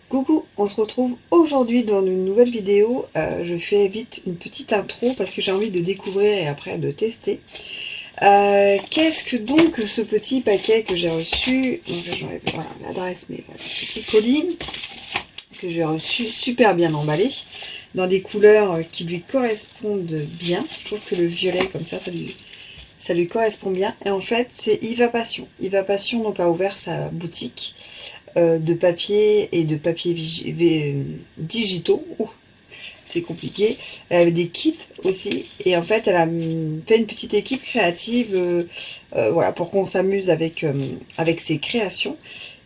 Coucou, on se retrouve aujourd'hui dans une nouvelle vidéo. Je fais vite une petite intro parce que j'ai envie de découvrir et après de tester. Qu'est-ce que donc ce petit paquet que j'ai reçu? Donc j'enlève voilà, l'adresse, mais voilà, petit colis que j'ai reçu super bien emballé dans des couleurs qui lui correspondent bien. Je trouve que le violet comme ça lui correspond bien. Et en fait, c'est Yva Passion. Yva Passion donc a ouvert sa boutique de papier et de papier digitaux. C'est compliqué. Elle avait des kits aussi. Et en fait, elle a fait une petite équipe créative voilà, pour qu'on s'amuse avec ses créations.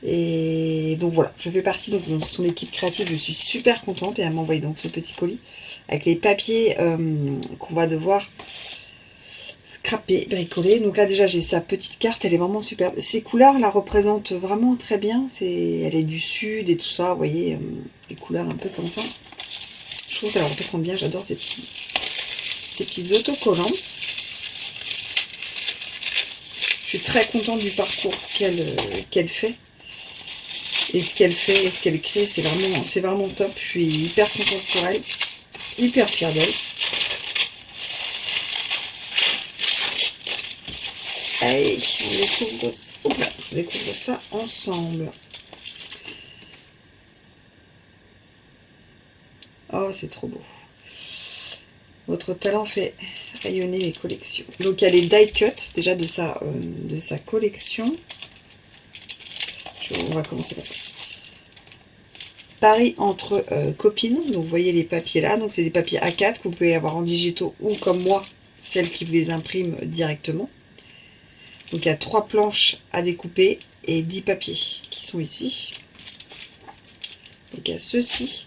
Et donc voilà, je fais partie donc, de son équipe créative. Je suis super contente. Et elle m'a envoyé donc ce petit colis avec les papiers qu'on va devoir scraper, bricoler. Donc là déjà j'ai sa petite carte, elle est vraiment superbe. Ces couleurs la représentent vraiment très bien. Elle est du sud et tout ça, vous voyez, les couleurs un peu comme ça. Je trouve que ça la représente bien, j'adore ces petits autocollants. Je suis très contente du parcours qu'elle fait. Et ce qu'elle fait et ce qu'elle crée, c'est vraiment top. Je suis hyper contente pour elle, hyper fière d'elle. Allez, on découvre ça ensemble. Oh, c'est trop beau. Votre talent fait rayonner les collections. Donc, il y a les die cut, déjà de sa collection. On va commencer par ça. Paris entre copines. Donc, vous voyez les papiers là. Donc, c'est des papiers A4 que vous pouvez avoir en digitaux ou comme moi, celles qui vous les impriment directement. Donc il y a 3 planches à découper et 10 papiers qui sont ici. Donc il y a ceux-ci.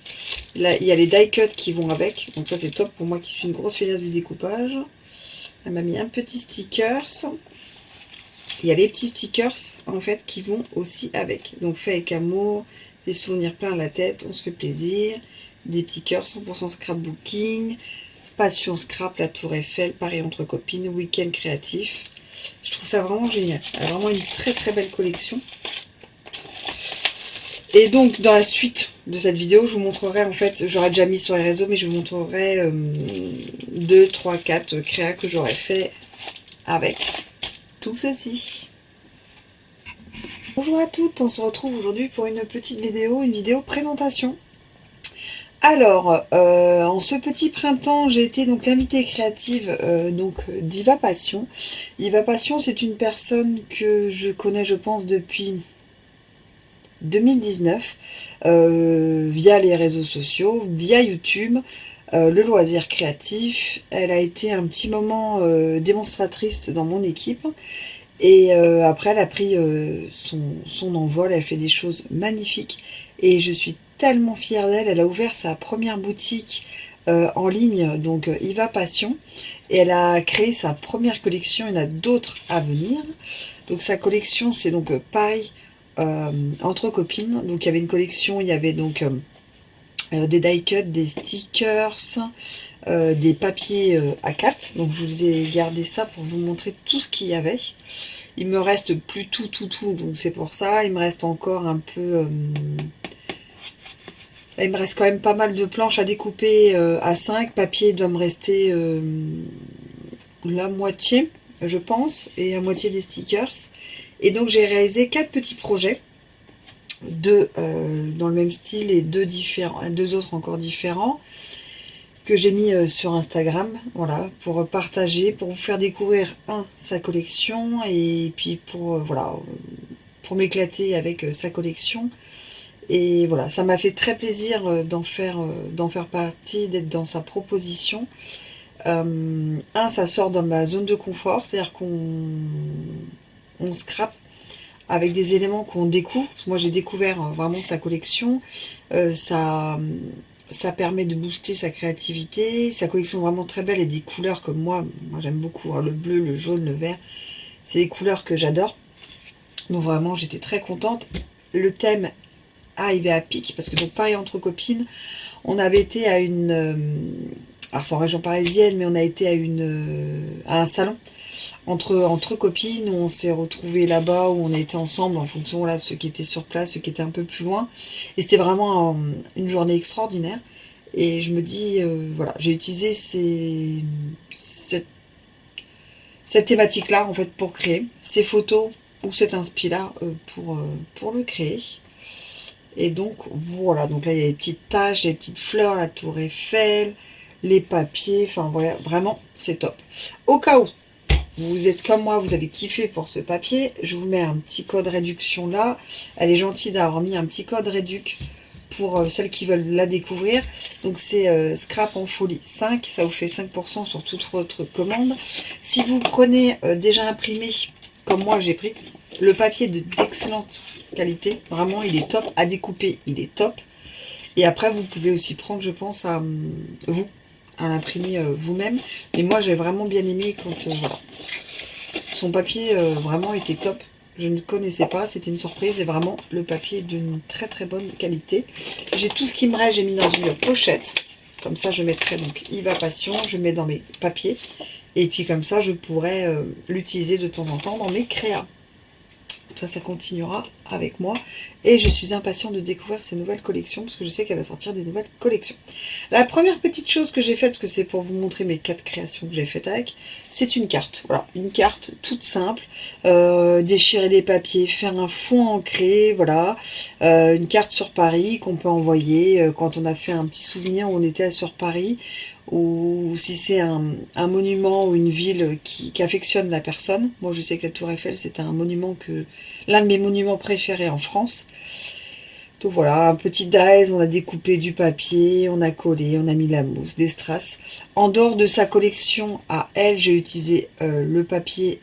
Là il y a les die cut qui vont avec. Donc ça c'est top pour moi qui suis une grosse feignasse du découpage. Elle m'a mis un petit stickers. Il y a les petits stickers en fait qui vont aussi avec. Donc fait avec amour, des souvenirs plein la tête, on se fait plaisir. Des petits cœurs 100% scrapbooking. Passion scrap, la tour Eiffel, Paris entre copines, week-end créatif. Je trouve ça vraiment génial. Elle a vraiment une très très belle collection. Et donc dans la suite de cette vidéo, je vous montrerai en fait, j'aurais déjà mis sur les réseaux, mais je vous montrerai 2, 3, 4 créas que j'aurais fait avec tout ceci. Bonjour à toutes, on se retrouve aujourd'hui pour une petite vidéo, une vidéo présentation. Alors, en ce petit printemps, j'ai été donc l'invitée créative d'Yva Passion. Yva Passion, c'est une personne que je connais, je pense, depuis 2019, via les réseaux sociaux, via YouTube, le loisir créatif. Elle a été un petit moment démonstratrice dans mon équipe. Et après, elle a pris son envol, elle fait des choses magnifiques. Et je suis tellement fière d'elle. Elle a ouvert sa première boutique en ligne, donc Yva Passion. Et elle a créé sa première collection. Il y en a d'autres à venir. Donc sa collection, c'est donc Paris entre copines. Donc il y avait une collection, il y avait donc des die cut, des stickers, des papiers A4. Donc je vous ai gardé ça pour vous montrer tout ce qu'il y avait. Il me reste plus tout, donc c'est pour ça. Il me reste encore un peu... il me reste quand même pas mal de planches à découper à 5. Papier doit me rester la moitié, je pense, et la moitié des stickers. Et donc j'ai réalisé 4 petits projets, 2 dans le même style et 2 autres encore différents, que j'ai mis sur Instagram, voilà, pour partager, pour vous faire découvrir sa collection et puis pour voilà, pour m'éclater avec sa collection. Et voilà, ça m'a fait très plaisir d'en faire partie, d'être dans sa proposition. Ça sort dans ma zone de confort, c'est-à-dire qu'on scrape avec des éléments qu'on découvre. Moi j'ai découvert vraiment sa collection, ça permet de booster sa créativité. Sa collection est vraiment très belle et des couleurs comme moi j'aime beaucoup, hein, le bleu, le jaune, le vert. C'est des couleurs que j'adore. Donc vraiment j'étais très contente. Le thème arrivé à pic parce que donc pareil entre copines, on avait été à une... alors c'est en région parisienne, mais on a été à un salon entre copines, où on s'est retrouvés là-bas, où on était ensemble en fonction, voilà, de ceux qui étaient sur place, ceux qui étaient un peu plus loin. Et c'était vraiment une journée extraordinaire. Et je me dis, voilà, j'ai utilisé cette thématique-là, en fait, pour créer ces photos ou cet inspi-là pour le créer. Et donc, voilà, donc là, il y a les petites taches, les petites fleurs, la tour Eiffel, les papiers, enfin, voilà, vraiment, c'est top. Au cas où vous êtes comme moi, vous avez kiffé pour ce papier, je vous mets un petit code réduction là. Elle est gentille d'avoir mis un petit code réduc pour celles qui veulent la découvrir. Donc c'est Scrap en folie 5, ça vous fait 5% sur toute votre commande. Si vous prenez déjà imprimé, comme moi j'ai pris, le papier d'excellente qualité, vraiment il est top, à découper il est top. Et après vous pouvez aussi prendre, je pense, à l'imprimer vous-même. Mais moi j'ai vraiment bien aimé quand voilà. Son papier vraiment était top. Je ne connaissais pas, c'était une surprise et vraiment le papier est d'une très très bonne qualité. J'ai tout ce qui me reste, j'ai mis dans une pochette. Comme ça je mettrai donc Iva Passion, je mets dans mes papiers. Et puis comme ça je pourrais l'utiliser de temps en temps dans mes créas. Ça continuera avec moi. Et je suis impatient de découvrir ces nouvelles collections, parce que je sais qu'elle va sortir des nouvelles collections. La première petite chose que j'ai faite, parce que c'est pour vous montrer mes 4 créations que j'ai faites avec, c'est une carte. Voilà, une carte toute simple. Déchirer les papiers, faire un fond ancré, voilà. Une carte sur Paris qu'on peut envoyer quand on a fait un petit souvenir où on était sur Paris, ou si c'est un monument ou une ville qui affectionne la personne. Moi je sais que la Tour Eiffel c'est un monument l'un de mes monuments préférés en France. Donc voilà, un petit dies, on a découpé du papier, on a collé, on a mis la mousse, des strass. En dehors de sa collection à elle, j'ai utilisé le papier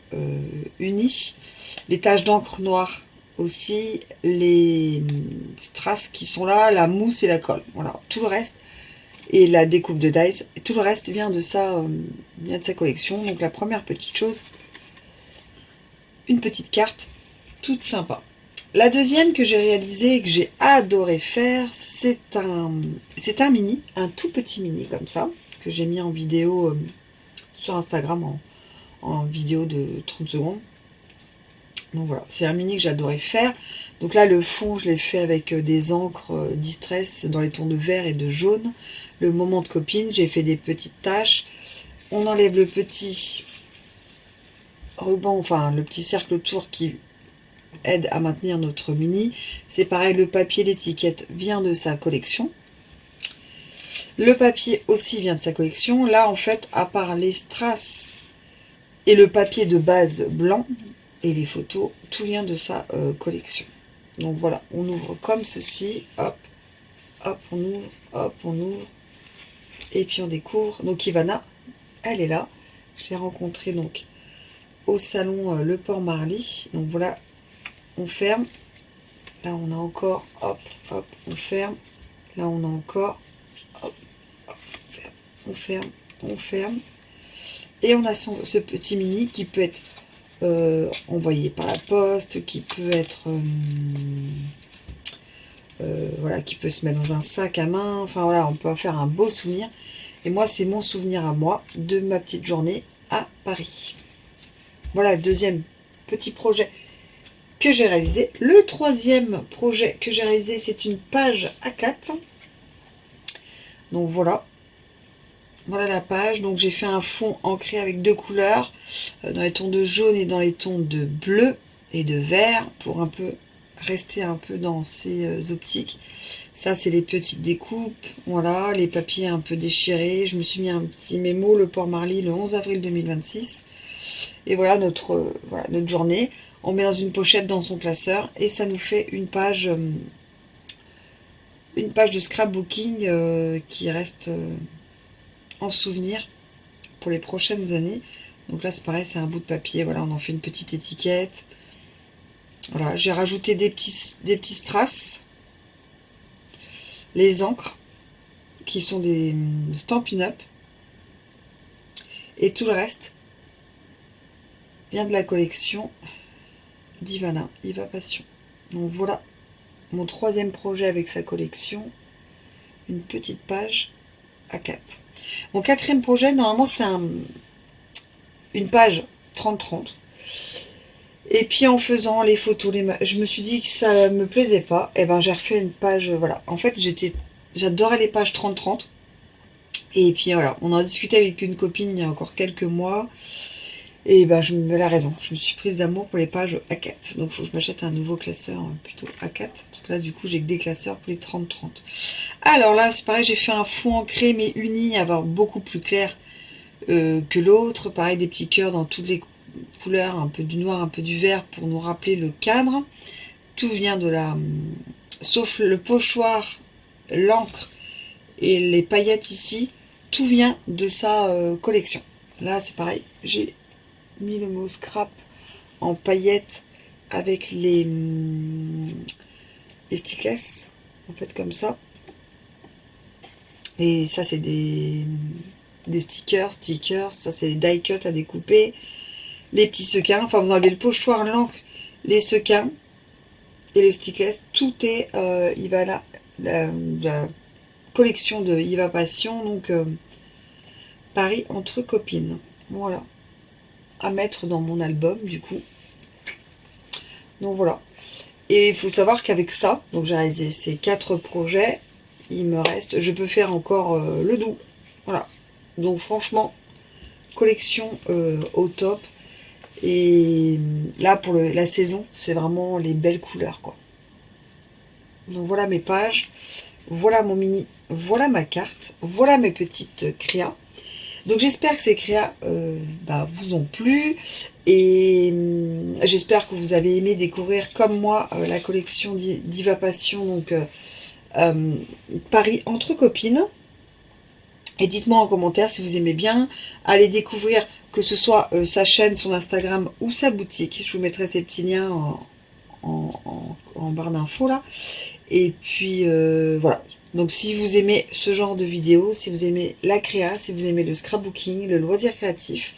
uni, les taches d'encre noire aussi, les strass qui sont là, la mousse et la colle. Voilà, tout le reste. Et la découpe de dies, tout le reste vient de sa collection. Donc la première petite chose, une petite carte, toute sympa. La deuxième que j'ai réalisée et que j'ai adoré faire, c'est un mini, un tout petit mini comme ça, que j'ai mis en vidéo sur Instagram en vidéo de 30 secondes. Donc voilà, c'est un mini que j'adorais faire. Donc là, le fond, je l'ai fait avec des encres Distress dans les tons de vert et de jaune. Le moment de copine, j'ai fait des petites taches. On enlève le petit ruban, enfin le petit cercle autour qui aide à maintenir notre mini. C'est pareil, le papier, l'étiquette vient de sa collection. Le papier aussi vient de sa collection. Là, en fait, à part les strass et le papier de base blanc et les photos, tout vient de sa collection. Donc voilà, on ouvre comme ceci, hop, hop, on ouvre, et puis on découvre. Donc Ivana, elle est là. Je l'ai rencontrée donc au salon Le Port Marly. Donc voilà, on ferme. Là on a encore, hop, hop, on ferme. Là on a encore, hop, hop, on ferme, on ferme. Et on a ce petit mini qui peut être envoyé par la poste, qui peut être voilà, qui peut se mettre dans un sac à main. Enfin voilà, on peut faire un beau souvenir. Et moi, c'est mon souvenir à moi de ma petite journée à Paris. Voilà le deuxième petit projet que j'ai réalisé. Le troisième projet que j'ai réalisé, c'est une page A4. Donc voilà. Voilà la page. Donc j'ai fait un fond ancré avec 2 couleurs, dans les tons de jaune et dans les tons de bleu et de vert, pour un peu rester un peu dans ces optiques. Ça, c'est les petites découpes. Voilà, les papiers un peu déchirés. Je me suis mis un petit mémo, le Port Marly, le 11 avril 2026. Et voilà notre journée. On met dans une pochette dans son classeur et ça nous fait une page de scrapbooking qui reste en souvenir pour les prochaines années. Donc là, c'est pareil, c'est un bout de papier. Voilà, on en fait une petite étiquette. Voilà, j'ai rajouté des petits strass. Les encres, qui sont des Stampin' Up. Et tout le reste vient de la collection d'Ivana, Iva Passion. Donc voilà mon troisième projet avec sa collection. Une petite page A4. Mon quatrième projet, normalement, c'était une page 30-30. Et puis en faisant les photos, je me suis dit que ça me plaisait pas. Et ben j'ai refait une page, voilà. En fait, j'adorais les pages 30-30. Et puis voilà, on en a discuté avec une copine il y a encore quelques mois. Et ben elle a raison, je me suis prise d'amour pour les pages A4. Donc il faut que je m'achète un nouveau classeur plutôt A4. Parce que là du coup j'ai que des classeurs pour les 30-30. Alors là c'est pareil, j'ai fait un fond ancré mais uni, à voir beaucoup plus clair que l'autre. Pareil, des petits cœurs dans toutes les couleurs, un peu du noir, un peu du vert pour nous rappeler le cadre. Tout vient de la... sauf le pochoir, l'encre et les paillettes ici, tout vient de sa collection. Là c'est pareil, j'ai mis le mot scrap en paillettes avec les stickless, en fait comme ça. Et ça c'est des stickers, ça c'est les die cut à découper, les petits sequins, enfin vous enlevez le pochoir, l'encre, les sequins et le stickless, tout est, il va là, la collection de Yva Passion, donc Paris entre copines, voilà, à mettre dans mon album du coup. Donc voilà, et il faut savoir qu'avec ça, donc j'ai réalisé ces 4 projets, il me reste, je peux faire encore le doux, voilà. Donc franchement, collection au top. Et là pour la saison, c'est vraiment les belles couleurs quoi. Donc voilà mes pages, voilà mon mini, voilà ma carte, voilà mes petites créas. Donc j'espère que ces créas vous ont plu. Et j'espère que vous avez aimé découvrir comme moi la collection d'Yva Passion, donc Paris entre copines. Et dites-moi en commentaire si vous aimez bien. Allez découvrir que ce soit sa chaîne, son Instagram ou sa boutique. Je vous mettrai ces petits liens en barre d'infos là. Et puis voilà. Donc si vous aimez ce genre de vidéos, si vous aimez la créa, si vous aimez le scrapbooking, le loisir créatif,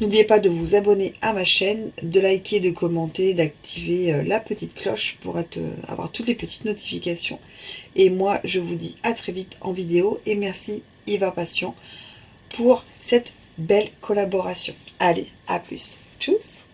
n'oubliez pas de vous abonner à ma chaîne, de liker, de commenter, d'activer la petite cloche pour avoir toutes les petites notifications. Et moi, je vous dis à très vite en vidéo et merci Yva Passion pour cette belle collaboration. Allez, à plus. Tchuss!